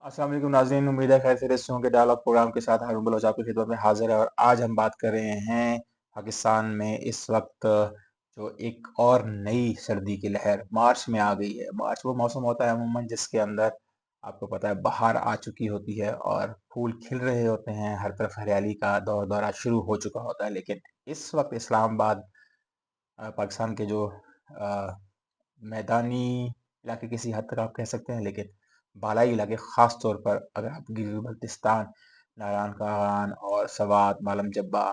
अस्सलाम वालेकुम नाज़रीन, उम्मीद है खैर खैरियत से होंगे। डायलॉग प्रोग्राम के साथ हारून बलोच आपकी खिदमत में हाजिर है और आज हम बात कर रहे हैं पाकिस्तान में इस वक्त जो एक और नई सर्दी की लहर मार्च में आ गई है। मार्च वो मौसम होता है अमूमन जिसके अंदर आपको पता है बहार आ चुकी होती है और फूल खिल रहे होते हैं, हर तरफ हरियाली का दौर दौरा शुरू हो चुका होता है। लेकिन इस वक्त इस्लामाबाद पाकिस्तान के जो मैदानी इलाके किसी हद तक आप कह सकते हैं, लेकिन बालाई इलाके ख़ास तौर पर अगर आप गिलगित बल्तिस्तान, नारायण कागान और सवात, मालम जब्बा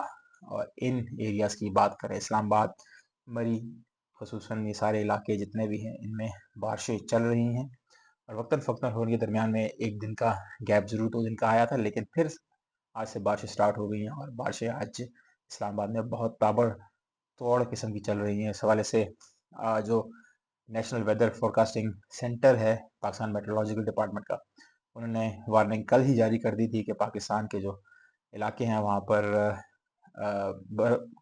और इन एरियाज़ की बात करें, इस्लामाबाद, मरी, ख़ुसूसन ये सारे इलाके जितने भी हैं, इनमें बारिशें चल रही हैं और वक्तन-फ़वक्तन हो रही है। दरमियान में 1 दिन का गैप ज़रूर 2 दिन का आया था, लेकिन फिर आज से बारिशें स्टार्ट हो गई हैं और बारिशें आज इस्लामाबाद में बहुत ताबड़तोड़ किस्म की चल रही हैं। इस हवाले से जो नेशनल वेदर फोरकास्टिंग सेंटर है पाकिस्तान मेट्रोलॉजिकल डिपार्टमेंट का, उन्होंने वार्निंग कल ही जारी कर दी थी कि पाकिस्तान के जो इलाके हैं वहाँ पर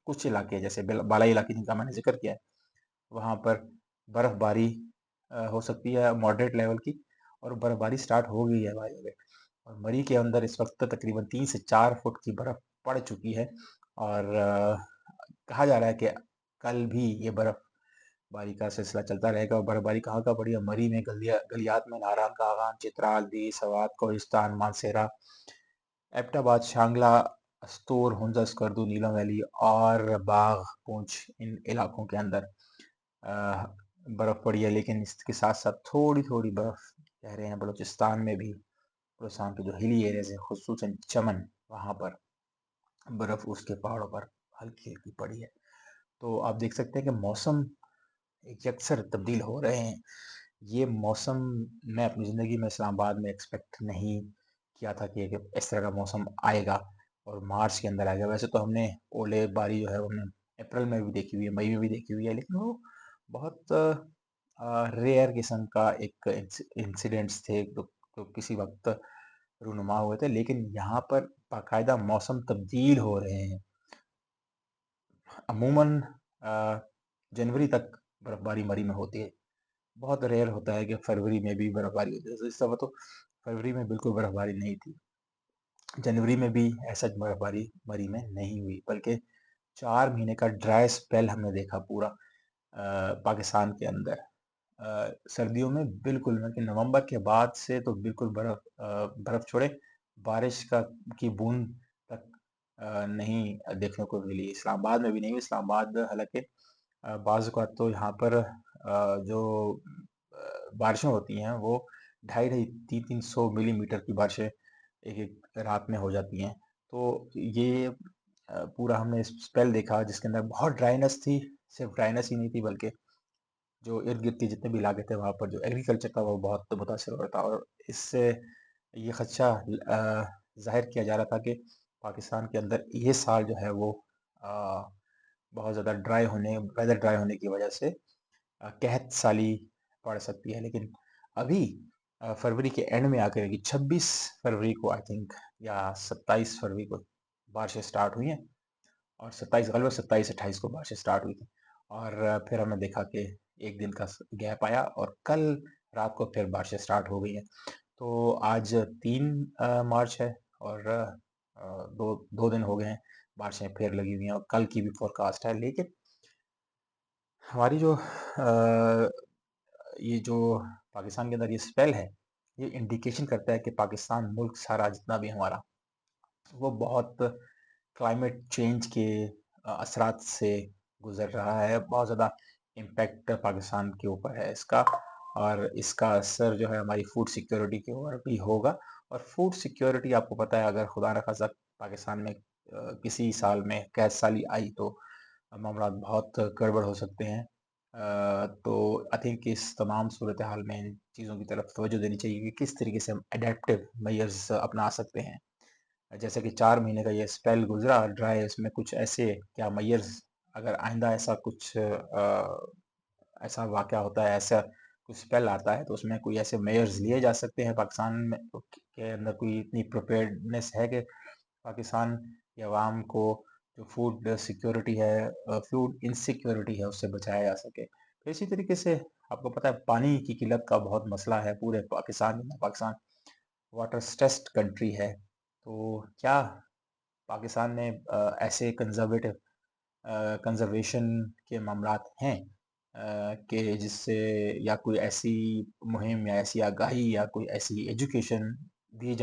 कुछ इलाके जैसे बालाई इलाके जिनका मैंने जिक्र किया है, वहाँ पर बर्फ़बारी हो सकती है मॉडरेट लेवल की और बर्फ़बारी स्टार्ट हो गई है भाई। और मरी के अंदर इस वक्त तकरीबन 3 से 4 फुट की बर्फ़ पड़ चुकी है और कहा जा रहा है कि कल भी ये बर्फबारी का सिलसिला चलता रहेगा। और बर्फबारी कहाँ पड़ी है? मरी में, गलियात में, नारायण कागान, चित्राल, दी, सवात, कोहिस्तान, मानसेरा, एबटाबाद, शांगला, अस्तूर, हुंजा, स्कर्दू, नीलम वैली और बाग, पूंछ, इन इलाकों के अंदर बर्फ पड़ी है। लेकिन इसके साथ साथ थोड़ी थोड़ी बर्फ कह रहे हैं बलूचिस्तान में भी, बलूचिस्तान के जो हिली एरियाज हैं खुसूसन चमन, वहाँ पर बर्फ उसके पहाड़ों पर हल्की हल्की पड़ी है। तो आप देख सकते हैं कि मौसम यकसर तब्दील हो रहे हैं। ये मौसम मैं अपनी ज़िंदगी में इस्लामाबाद में एक्सपेक्ट नहीं किया था कि इस तरह का मौसम आएगा और मार्च के अंदर आएगा। वैसे तो हमने ओले बारी जो है वो हमने अप्रैल में भी देखी हुई है, मई में भी देखी हुई है, लेकिन वो बहुत रेयर किस्म का एक इंसिडेंट्स थे तो किसी वक्त रूनुमा हुए थे। लेकिन यहाँ पर बाकायदा मौसम तब्दील हो रहे हैं। अमूमन जनवरी तक बर्फबारी मरी में होती है। बहुत रेयर होता है कि फरवरी में भी बर्फबारी होती है। तो इस दफ़ा तो फरवरी में बिल्कुल बर्फबारी नहीं थी। जनवरी में भी ऐसा बर्फबारी मरी में नहीं हुई, बल्कि 4 महीने का ड्राई स्पेल हमने देखा पूरा पाकिस्तान के अंदर। सर्दियों में बिल्कुल मतलब नवंबर के बाद से तो बिल्कुल बर्फ छोड़े बारिश का की बूंद तक नहीं देखने को मिली। इस्लामाबाद में भी नहीं हुई। इस्लामाबाद हालांकि बाज़ औक़ात तो यहाँ पर जो बारिशें होती हैं वो 250 300 मिलीमीटर की बारिशें एक एक रात में हो जाती हैं। तो ये पूरा हमने स्पेल देखा जिसके अंदर बहुत ड्राइनेस थी। सिर्फ ड्राइनेस ही नहीं थी, बल्कि जो इर्द गिर्द के जितने भी इलाके थे वहाँ पर जो एग्रीकल्चर था वो बहुत मुतासर हो रहा था। और इससे ये खदशा जाहिर किया जा रहा था कि पाकिस्तान के अंदर ये साल जो है वो बहुत ज़्यादा वेदर ड्राई होने की वजह से कहत साली पड़ सकती है। लेकिन अभी फरवरी के एंड में आकर कि 26 फरवरी को आई थिंक या 27 फरवरी को बारिशें स्टार्ट हुई हैं और 27 को बारिशें स्टार्ट हुई थी। और फिर हमने देखा कि 1 दिन का गैप आया और कल रात को फिर बारिशें स्टार्ट हो गई हैं। तो आज 3 मार्च है और दो दो दिन हो गए हैं, बारिशें फिर लगी हुई हैं और कल की भी फोरकास्ट है। लेकिन हमारी जो ये जो पाकिस्तान के अंदर ये स्पेल है, ये इंडिकेशन करता है कि पाकिस्तान मुल्क सारा जितना भी हमारा, वो बहुत क्लाइमेट चेंज के असरात से गुजर रहा है। बहुत ज़्यादा इम्पैक्ट पाकिस्तान के ऊपर है इसका और इसका असर जो है हमारी फूड सिक्योरिटी के ऊपर भी होगा। और फूड सिक्योरिटी आपको पता है, अगर खुदा न खास्ता पाकिस्तान में किसी साल में कैद साली आई तो मामला बहुत गड़बड़ हो सकते हैं। तो आई थिंक इस तमाम सूरत हाल में इन चीज़ों की तरफ तवज्जो देनी चाहिए कि किस तरीके से हम अडेप्टिव मेजर्स अपना सकते हैं। जैसे कि 4 महीने का ये स्पेल गुजरा ड्राई, उसमें कुछ ऐसे क्या मेजर्स, अगर आइंदा ऐसा कुछ ऐसा वाक़या होता है, ऐसा कुछ स्पेल आता है तो उसमें कोई ऐसे मेजर्स लिए जा सकते हैं पाकिस्तान में के अंदर, कोई इतनी प्रिपेयर्डनेस है कि पाकिस्तान की आवाम को जो फूड सिक्योरिटी है, फूड इनसिक्योरिटी है, उससे बचाया जा सके। तो इसी तरीके से आपको पता है पानी की किल्लत का बहुत मसला है पूरे पाकिस्तान में। पाकिस्तान वाटर स्ट्रेस्ड कंट्री है, तो क्या पाकिस्तान में ऐसे कंज़र्वेशन के मामलात हैं कि जिससे या कोई ऐसी मुहिम या ऐसी आगाही या कोई ऐसी एजुकेशन दी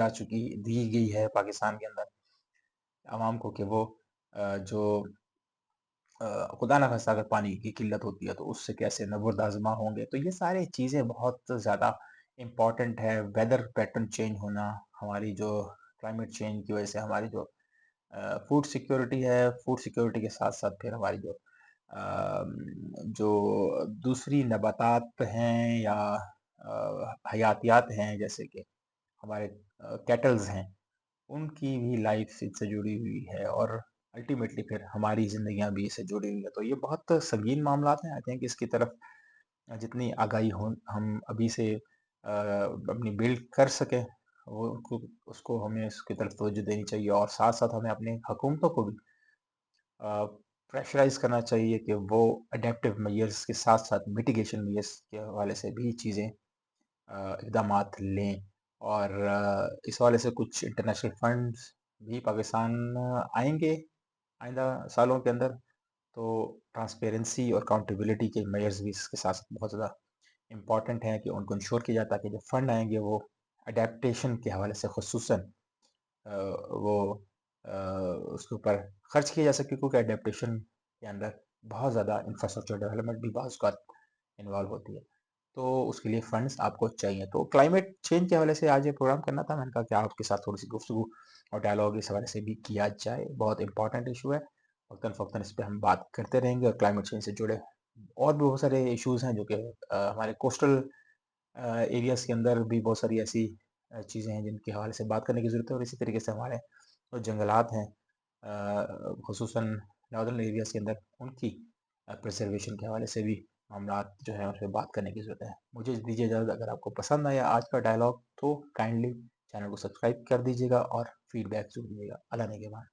गई है पाकिस्तान के अंदर आवाम को कि वो जो खुदा ना खास्ता अगर पानी की किल्लत होती है तो उससे कैसे नबूरदाज़मा होंगे। तो ये सारी चीज़ें बहुत ज़्यादा इम्पोर्टेंट है। वेदर पैटर्न चेंज होना, हमारी जो क्लाइमेट चेंज की वज़ह से हमारी जो फूड सिक्योरिटी है, फूड सिक्योरिटी के साथ-साथ फिर हमारी जो दूसरी नबातात हैं या हयातियात हैं जैसे कि हमारे कैटल्स हैं, उनकी भी लाइफ इससे जुड़ी हुई है और अल्टीमेटली फिर हमारी ज़िंदगियाँ भी इससे जुड़ी हुई है। तो ये बहुत संगीन मामलात हैं। आई थिंक इसकी तरफ जितनी आगाही हो हम अभी से अपनी बिल्ड कर सकें, वो उसको हमें उसकी तरफ तवज्जो देनी चाहिए और साथ-साथ हमें अपनी हुकूमतों को भी प्रेशराइज़ करना चाहिए कि वो एडेप्टिव मेजर्स के साथ-साथ मिटिगेशन मेजर्स के हवाले से भी चीज़ें इक़दामात लें और इस हवाले से कुछ इंटरनेशनल फंड्स भी पाकिस्तान आएँगे आइंदा सालों के अंदर, तो ट्रांसपेरेंसी और अकाउंटेबिलिटी के मेजर्स भी इसके साथ-साथ बहुत ज़्यादा इम्पोर्टेंट हैं कि उनको इंश्योर किया जाए ताकि जो फंड आएँगे वो एडेप्टेशन के हवाले से ख़ुसूसन वो अ, उसके ऊपर खर्च किए जा सके क्योंकि एडेप्टेशन के अंदर बहुत ज़्यादा इंफ्रास्ट्रक्चर डेवलपमेंट भी बाज़ औक़ात इन्वॉल्व होती है। तो उसके लिए फंड्स आपको चाहिए। तो क्लाइमेट चेंज के हवाले से आज ये प्रोग्राम करना था। मैंने कहा कि आपके साथ थोड़ी-सी गुफ्तगू और डायलॉग इस हवाले से भी किया जाए। बहुत इम्पोर्टेंट इश्यू है। वक़्तन-फ़वक़्तन इस पे हम बात करते रहेंगे और क्लाइमेट चेंज से जुड़े और भी बहुत सारे इश्यूज़ हैं जो कि हमारे कोस्टल एरियाज़ के अंदर भी बहुत सारी ऐसी चीज़ें हैं जिनके हवाले से बात करने की ज़रूरत है और इसी तरीके से हमारे जो जंगलात हैं ख़ुसूसन नॉर्दर्न एरियाज़ के अंदर उनकी प्रिज़र्वेशन के हवाले से भी मामलात जो हैं उन पे बात करने की ज़रूरत है। मुझे दीजिए इजाज़त। अगर आपको पसंद आया आज का डायलॉग तो काइंडली चैनल को सब्सक्राइब कर दीजिएगा और फीडबैक ज़रूर दीजिएगा। अल्लाह ने के बाद।